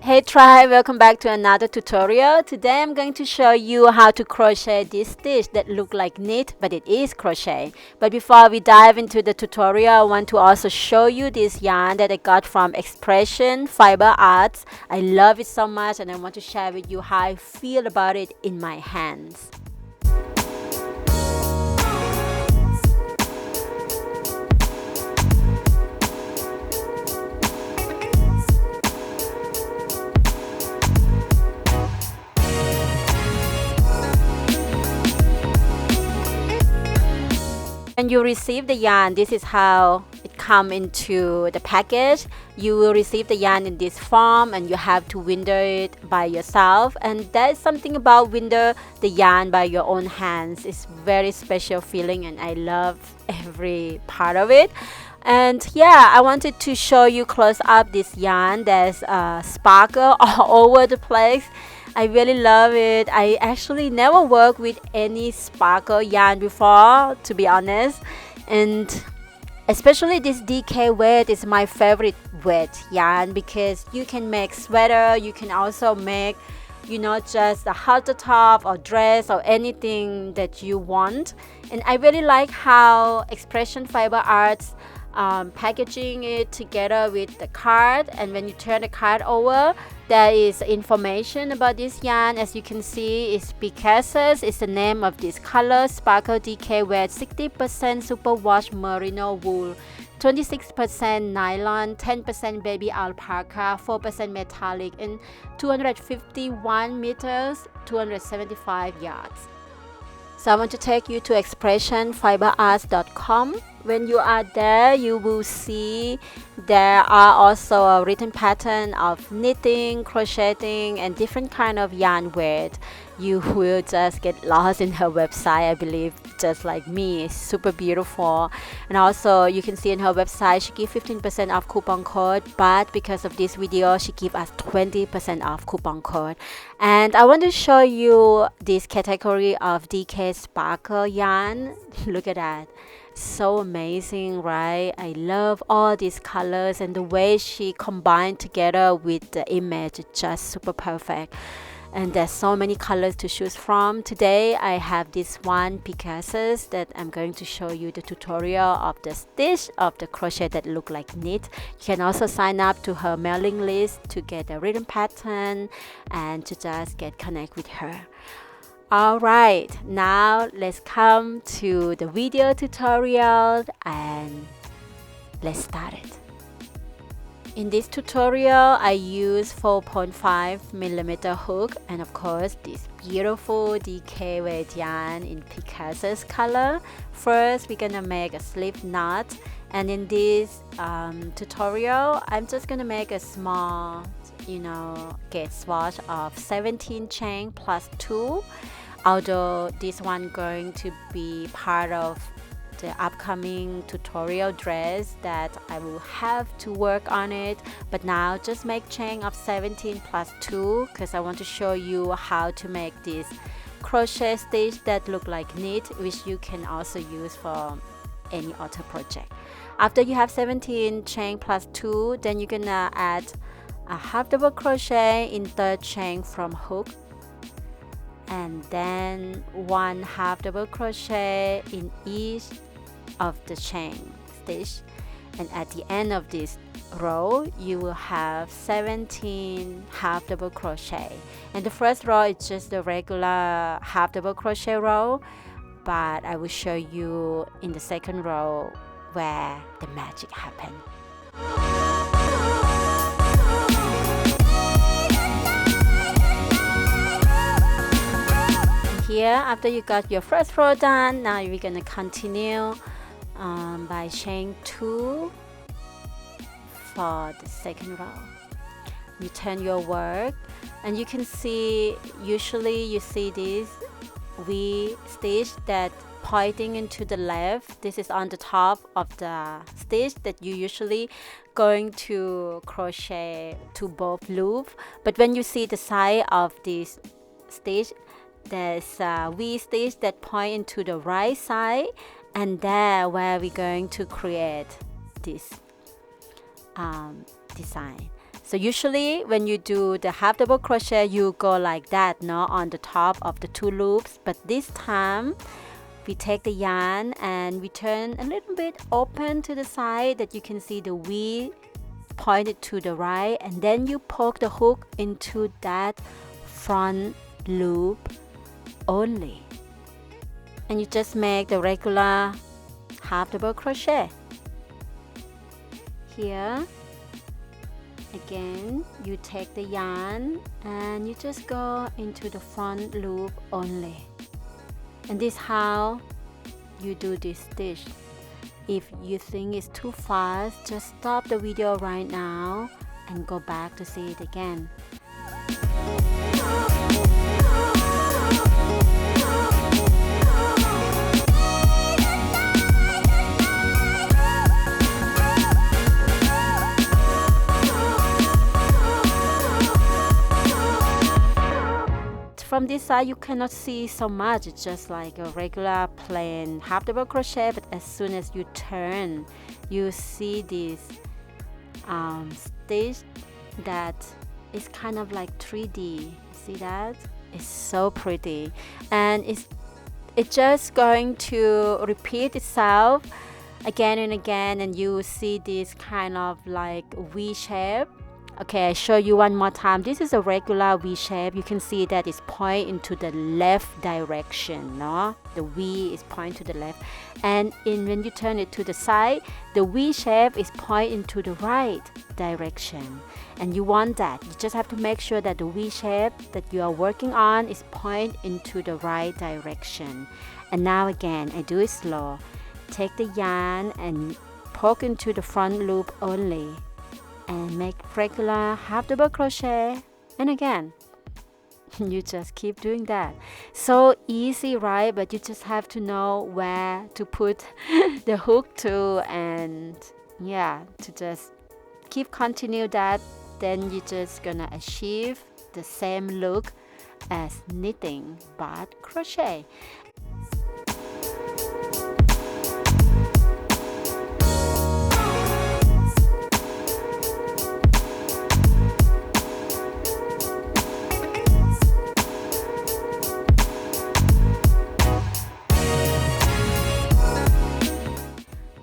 Hey tribe, welcome back to another tutorial. Today I'm going to show you how to crochet this stitch that look like knit, but it is crochet. But before we dive into the tutorial, I want to also show you this yarn that I got from Expression Fiber Arts. I love it so much and I want to share with you how I feel about it in my hands. When you receive the yarn, this is how it comes into the package. You will receive the yarn in this form and you have to winder it by yourself. And there's something about winder the yarn by your own hands. It's very special feeling and I love every part of it. And yeah, I wanted to show you close up this yarn. There's a sparkle all over the place. I really love it. I actually never worked with any sparkle yarn before, to be honest. And especially this DK weight is my favorite weight yarn because you can make sweater, you can also make, just a halter top or dress or anything that you want. And I really like how Expression Fiber Arts packaging it together with the card, and when you turn the card over, there is information about this yarn. As you can see, it's Pegasus is the name of this color. Sparkle DK weight 60% superwash merino wool, 26% nylon, 10% baby alpaca, 4% metallic, and 251 meters, 275 yards. So I want to take you to expressionfiberarts.com. When you are there, you will see there are also a written pattern of knitting, crocheting, and different kind of yarn weight. You will just get lost in her website, I believe, just like me. It's super beautiful. And also you can see in her website she gives 15% off coupon code, but because of this video she gives us 20% off coupon code. And I want to show you this category of DK sparkle yarn. Look at that. So amazing, right? I love all these colors and the way she combined together with the image. It's just super perfect. And there's so many colors to choose from. Today I have this one Pegasus that I'm going to show you the tutorial of the stitch of the crochet that look like knit. You can also sign up to her mailing list to get a written pattern and to just get connect with her. Alright, now let's come to the video tutorial and let's start it. In this tutorial, I use 4.5mm hook and of course this beautiful DK weight yarn in Pegasus color. First, we're gonna make a slip knot, and in this tutorial, I'm just gonna make a small gauge swatch of 17 chain plus 2, although this one going to be part of the upcoming tutorial dress that I will have to work on it. But now just make chain of 17 plus 2 because I want to show you how to make this crochet stitch that look like knit, which you can also use for any other project. After you have 17 chain plus 2, then you're gonna add a half double crochet in third chain from hook, and then 1 half double crochet in each of the chain stitch, and at the end of this row you will have 17 half double crochet. And the first row is just the regular half double crochet row, but I will show you in the second row where the magic happens. Here, after you got your first row done, now we're gonna continue by chain 2 for the second row. You turn your work and you can see, usually you see this V stitch that pointing into the left. This is on the top of the stitch that you usually going to crochet to both loop. But when you see the side of this stitch, there's a V stitch that point into the right side, and there where we're going to create this design. So usually when you do the half double crochet, you go like that, no, on the top of the 2 loops. But this time we take the yarn and we turn a little bit open to the side that you can see the V pointed to the right, and then you poke the hook into that front loop only, and you just make the regular half double crochet. Here again, you take the yarn and you just go into the front loop only, and this is how you do this stitch. If you think it's too fast, just stop the video right now and go back to see it again. From this side you cannot see so much, it's just like a regular plain half double crochet, but as soon as you turn you see this stitch that is kind of like 3D. See that? It's so pretty, and it's just going to repeat itself again and again, and you see this kind of like V shape. Okay, I show you one more time. This is a regular V shape. You can see that it's pointing into the left direction, no? The V is pointing to the left, and when you turn it to the side, the V shape is pointing to the right direction. And you want that. You just have to make sure that the V shape that you are working on is pointing into the right direction. And now again, I do it slow. Take the yarn and poke into the front loop only, and make regular half double crochet, and again you just keep doing that. So easy, right? But you just have to know where to put the hook to, and yeah, to just continue that, then you're just gonna achieve the same look as knitting but crochet.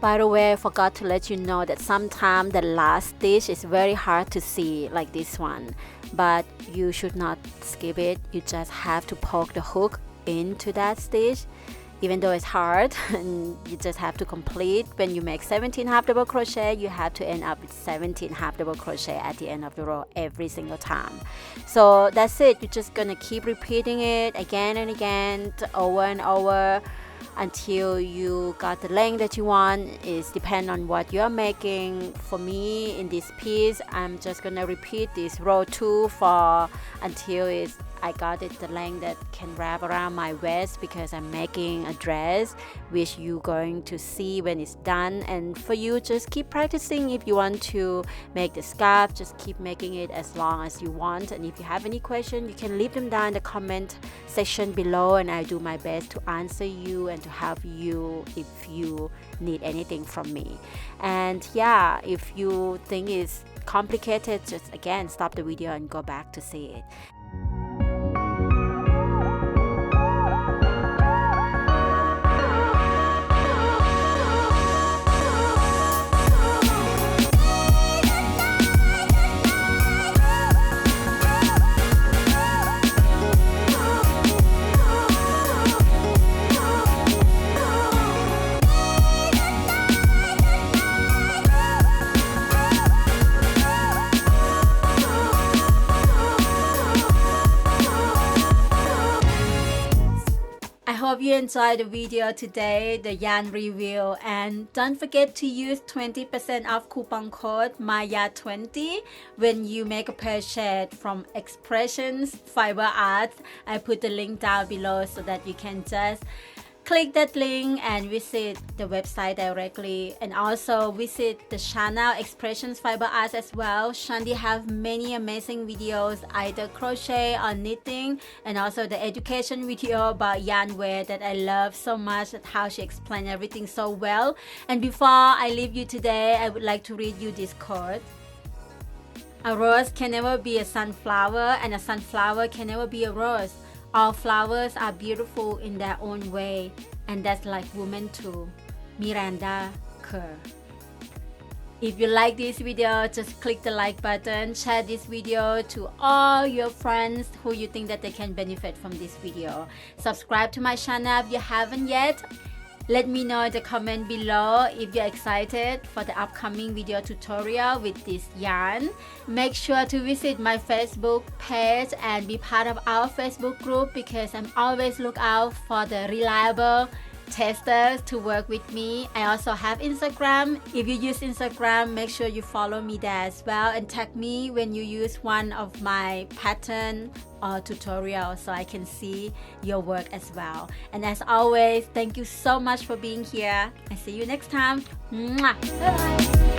By the way, I forgot to let you know that sometimes the last stitch is very hard to see, like this one, but you should not skip it. You just have to poke the hook into that stitch, even though it's hard, and you just have to complete. When you make 17 half double crochet, you have to end up with 17 half double crochet at the end of the row every single time. So that's it. You're just gonna keep repeating it again and again, over and over, until you got the length that you want. Is depend on what you're making. For me, in this piece, I'm just gonna repeat this row 2 for until I got it the length that can wrap around my waist, because I'm making a dress which you're going to see when it's done. And for you, just keep practicing. If you want to make the scarf, just keep making it as long as you want. And if you have any question, you can leave them down in the comment section below, and I do my best to answer you and to help you if you need anything from me. And yeah, if you think it's complicated, just again stop the video and go back to see it. Hope you enjoyed the video today, the yarn review, and don't forget to use 20% off coupon code Maya20 when you make a purchase from Expressions Fiber Arts. I put the link down below so that you can just click that link and visit the website directly, and also visit the channel Expressions Fiber Arts as well. Shandy have many amazing videos, either crochet or knitting, and also the education video about yarn wear that I love so much, at how she explained everything so well. And before I leave you today, I would like to read you this quote. A rose can never be a sunflower, and a sunflower can never be a rose. All flowers are beautiful in their own way, and that's like women too. Miranda Kerr. If you like this video, just click the like button, share this video to all your friends who you think that they can benefit from this video. Subscribe to my channel if you haven't yet. Let me know in the comment below if you're excited for the upcoming video tutorial with this yarn. Make sure to visit my Facebook page and be part of our Facebook group, because I'm always look out for the reliable testers to work with me. I also have Instagram. If you use Instagram, make sure you follow me there as well, and tag me when you use one of my pattern or tutorial so I can see your work as well. And as always, thank you so much for being here. I see you next time. Mwah. Bye.